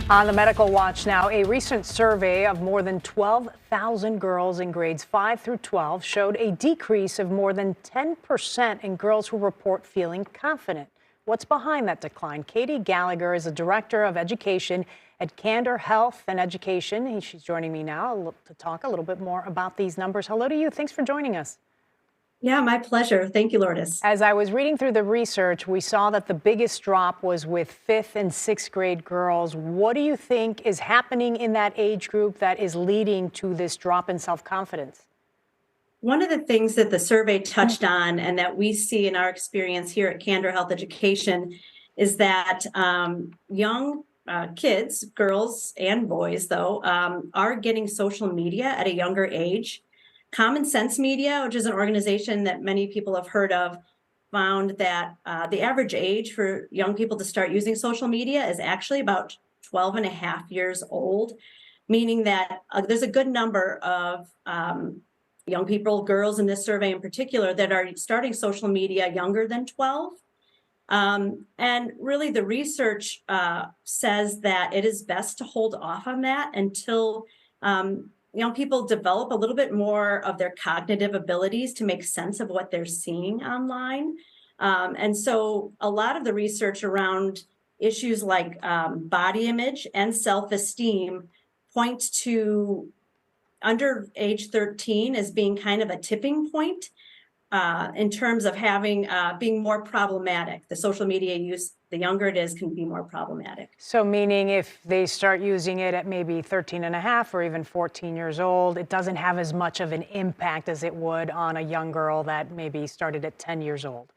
On the Medical Watch now, a recent survey of more than 12,000 girls in grades 5 through 12 showed a decrease of more than 10% in girls who report feeling confident. What's behind that decline? Katie Gallagher is a director of education at Candor Health and Education. She's joining me now to talk a little bit more about these numbers. Hello to you. Thanks for joining us. Yeah, my pleasure. Thank you, Lourdes. As I was reading through the research, we saw that the biggest drop was with 5th and 6th grade girls. What do you think is happening in that age group that is leading to this drop in self-confidence? One of the things that the survey touched on and that we see in our experience here at Candor Health Education is that young kids, girls and boys, though, are getting social media at a younger age. Common Sense Media, which is an organization that many people have heard of, found that the average age for young people to start using social media is actually about 12 and a half years old, meaning that there's a good number of young people, girls in this survey in particular, that are starting social media younger than 12. And really the research says that it is best to hold off on that until young people develop a little bit more of their cognitive abilities to make sense of what they're seeing online. And so a lot of the research around issues like body image and self-esteem points to under age 13 as being kind of a tipping point in terms of having being more problematic. The social media use, the younger it is, can be more problematic. So meaning if they start using it at maybe 13 and a half or even 14 years old, it doesn't have as much of an impact as it would on a young girl that maybe started at 10 years old.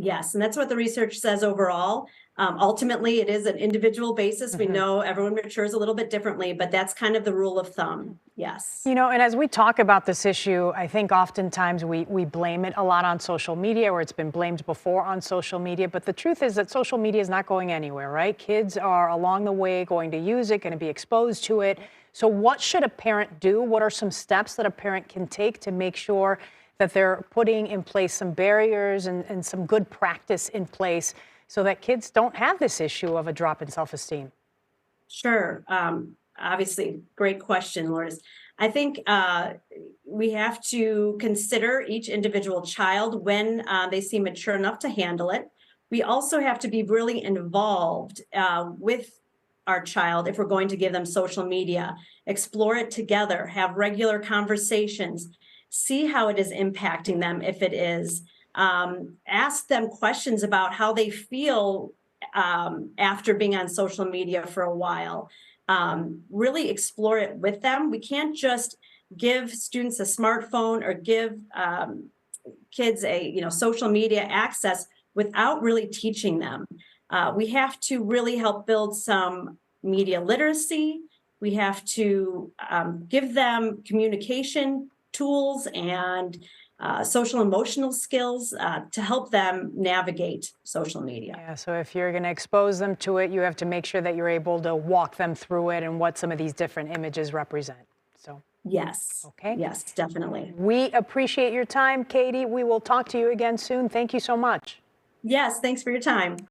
Yes, and that's what the research says overall. Ultimately, it is an individual basis. We know everyone matures a little bit differently, but that's kind of the rule of thumb. Yes. You know, and as we talk about this issue, I think oftentimes we blame it a lot on social media, or it's been blamed before on social media. But the truth is that social media is not going anywhere, right? Kids are along the way going to use it, going to be exposed to it. So what should a parent do? What are some steps that a parent can take to make sure that they're putting in place some barriers and some good practice in place so that kids don't have this issue of a drop in self-esteem? Sure. Obviously, great question, Lourdes. I think we have to consider each individual child when they seem mature enough to handle it. We also have to be really involved with our child if we're going to give them social media, explore it together, have regular conversations, see how it is impacting them if it is, ask them questions about how they feel after being on social media for a while. Really explore it with them. We can't just give students a smartphone or give kids a social media access without really teaching them. We have to really help build some media literacy. We have to give them communication tools and social emotional skills to help them navigate social media. Yeah, so if you're going to expose them to it, you have to make sure that you're able to walk them through it and what some of these different images represent. So yes, okay, yes, definitely. We appreciate your time, Katie. We will talk to you again soon. Thank you so much. Yes, thanks for your time.